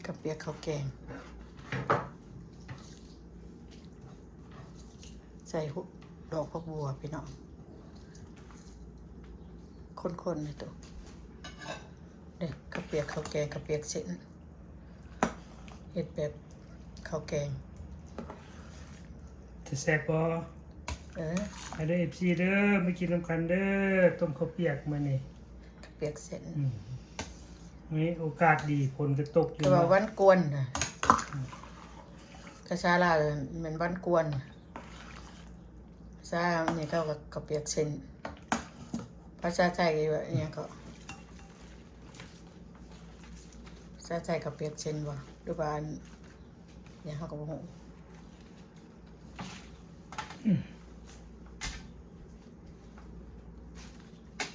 กับเปียกข้าวแกงใส่ดอกผักบัวพี่น้องคนๆเลยตัวเด็กกับเปียกข้าวแกงกับเปียกเส้นเห็ดแบบข้าวแกงจะแซ่บบ่ไปเด้อ FC เด้อมากินน้ำกันเด้อต้มข้าวเปียกมื้อนี้ข้าวเปียกเส้นนี่โอกาสดีฝนก็ตกอยู่ก็ว่าวันกวนน่ะกระชาลาเหมือนวันกวนซาเนี่ยเขากับข้าวเปียกเส้นภาษาไทยว่าเนี่ยก็ภาษาไทยข้าวเปียกเส้นว่าหรือว่าเนี่ยเขาก็บ่ฮู้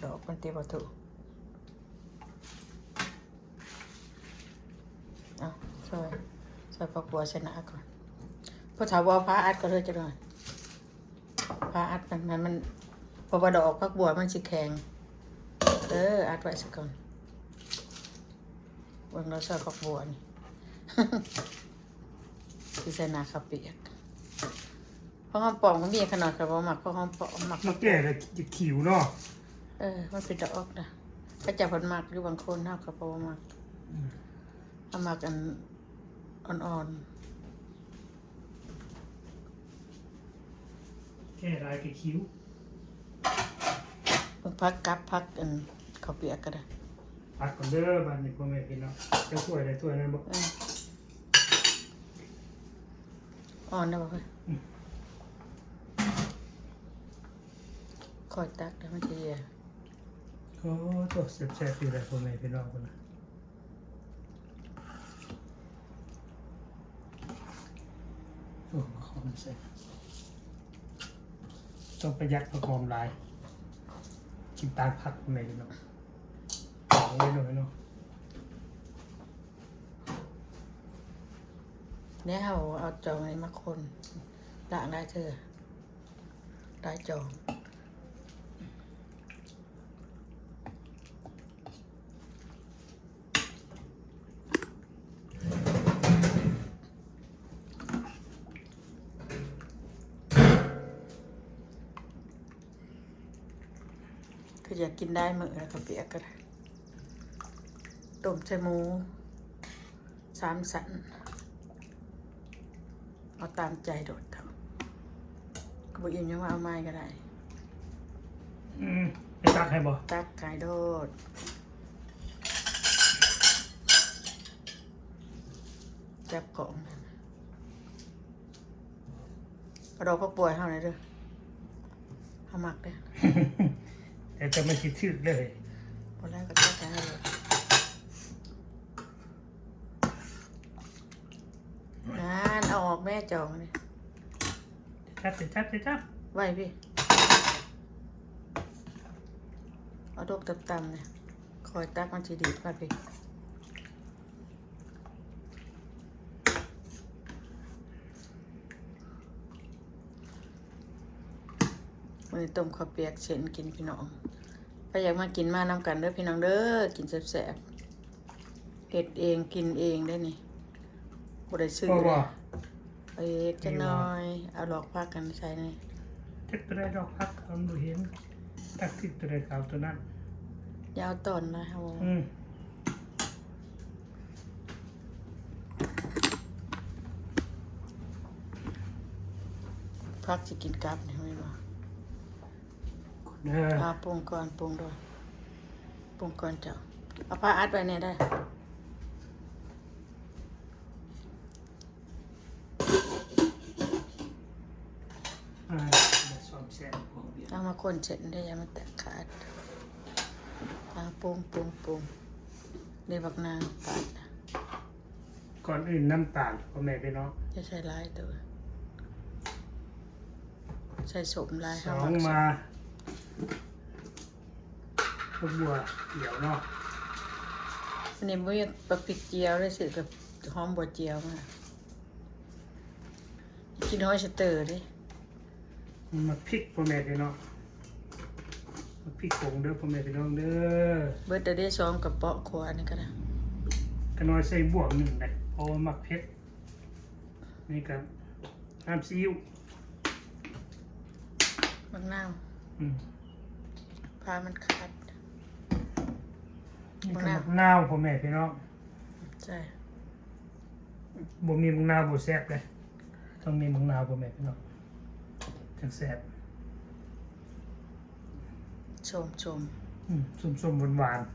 ดอกมันตีประตูเอาช่วยปักบัวชนะก่อนพอถาวรพระอัดก็เลยจะหน่อยพระอัดมันพอดอกปักบัวมันสิแข็งอัดไว้สักก่อนวันเราช่วยปักบัวนี่ ที่ชนะขับเปียกเพราะห้องปองมันมีขนาดกับว่าหมักเพราะห้องปองหมัก มันแก่แล้วจะขิวเนาะมันเป็นดอกนะก็จะผลหมักหรือบางคนเท่ากับพอหมักเอาหมักกันอ่อนแก่ลายกับคิ้วพักกับพักกันข้าวเปียกก็ได้พักก่อนเด้อบ้านนี้พ่อแม่พี่น้องจะถ้วยได้ถ้วยนั้นบ่อ่อนได้ป่ะเพื่อนคอยตักได้มันจะเยอะโอ้ตัวแซ่บๆอยู่เลยพ่อแม่พี่น้องคนน่ะโอ้หอมแซ่บต้องประหยัดประหอมหลายกินตามผักพ่อแม่พี่น้องเอาไว้หน่อยเนาะเนี่ยเอาจองนี้มาคนล้างได้เธอได้จองคืออยากกินได้มื้อแล้วก็เปียกก็ได้ต้มใส่หมู3 สันเอาตามใจโดดเถอะก็บอกอิ่มยังว่าเอาไม้ก็ได้ไปตักให้บ่ตักไก่โดดจับกล่องเอาดอกพักบัวเท่าไหร่เด้อเอาหมักเด้อแต่จะไม่คิดชื่อเลยพอแล้วก็ตักให้เลยนั่นเอาออกแม่จองนี่จับไว้พี่เอาดอกต่ำๆเนี่ยคอยตักมันจะดีดมาพี่มือต้มข้าวเปียกเส้นกินพี่น้องไปอยากมากินมาน้ำกันเด้อพี่น้องเด้อกินแซ่บๆเฮ็ดเองกินเองได้นี่บ่ได้ซื้อเลยเอาเอกจังน้อยเอาดอกพักกันใส่นี่เจ็ดตัวได้ดอกพักเอาดูเห็นตักติดตัวได้ขาวตัวนั้นยาวต้นนะครับพักจะกินกับนี่ไม่มาปรุงก่อนปรุงด้วยปรุงก่อนเจ้าเอาผ้าอัดไว้เนี่ยได้เอามาคนเสร็จได้ยังมันแตกขาดปรุงนี่บักนางปาดก่อนอื่นน้ำตาลพ่อแม่พี่น้องจะใส่ลายตัวใส่สมลายสองมาบัวเขียวเนาะอันนี้มุ้ยปลาปิกเจียวได้สิกับหอมบัวเจียวมากินหอยสเตอร์ดิมาพริกพ่อแม่พี่น้องมาพริกผงเด้อพ่อแม่พี่น้องเด้อเบิร์ดได้2 กระป๋องขวดนี่ก็ได้ ก็น้อยใส่บวกหนึ่งเลยเพราะว่ามักเผ็ดนี่ครับน้ำซีอิ๊ว มะนาว อืม พามันขาด นี่ มะ ก็ นาว มะนาวพ่อแม่พี่น้อง ใช่ บ่มีมะนาวบ่แซ่บเลยต้องมีมะนาวพ่อแม่พี่น้องจังแซ่บ ชม ส้มๆหวานๆ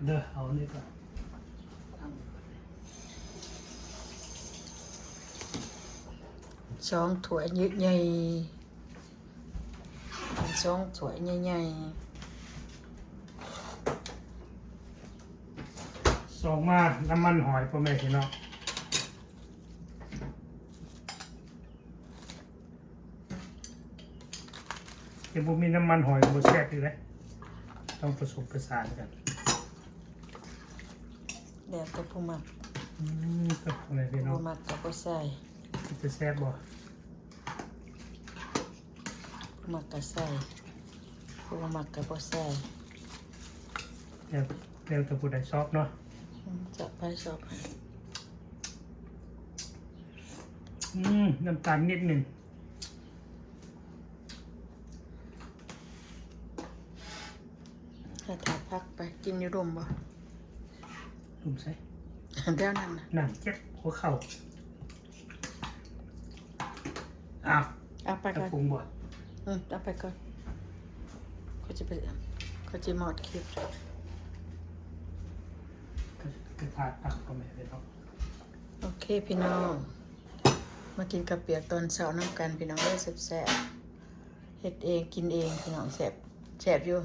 เด้อเอาอันนี้ก่อน ช่องถ้วยใหญ่ช่องถ้วยใหญ่ สองมาน้ำมันหอยพ่อแม่พี่น้องเดี๋ยวผมมีน้ำมันหอยบ่แซ่บอีกเลยต้องผสมประสานกัน ๆแล้วแต่ผู้มัก ก็พ่อแม่พี่น้อง ผู้มักก็บ่ใส่ จะแซ่บบ่ ผู้มักก็ใส่ผู้บ่มักก็บ่ใส่ แล้วแต่ผู้ใดชอบเนาะ จะไปชอบให้ น้ำตาลนิดหนึ่ง ให้ถาพักไปกินอยู่ร่มบ่ ลุมใส่ เดี๋ยวนั้นน่ะ น้ำเจ็บหัวเข่าอ้าว เอาไป กระ ก่อน ปุงบ่ เอาไปก่อนเขาจะหมดคลิป กระทาตักพ่อแม่พี่น้อง โอเคพี่น้อง มากินกับเปียกตอนเช้าน้ำกันพี่น้องได้แซ่บๆเฮ็ดเองกินเองพี่น้องแซ่บอยู่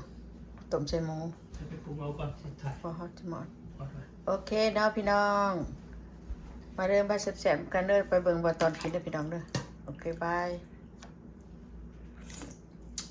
ต้มใส่หมู จะไปปรุงเอาก่อนสุดท้าย พอฮอตหมด ก่อนเลย โอเคเนาะพี่น้อง มาเริ่มไปแซ่บๆกันเด้อไปเบิ่งว่าตอนกินเด้อพี่น้องเด้อโอเคบาย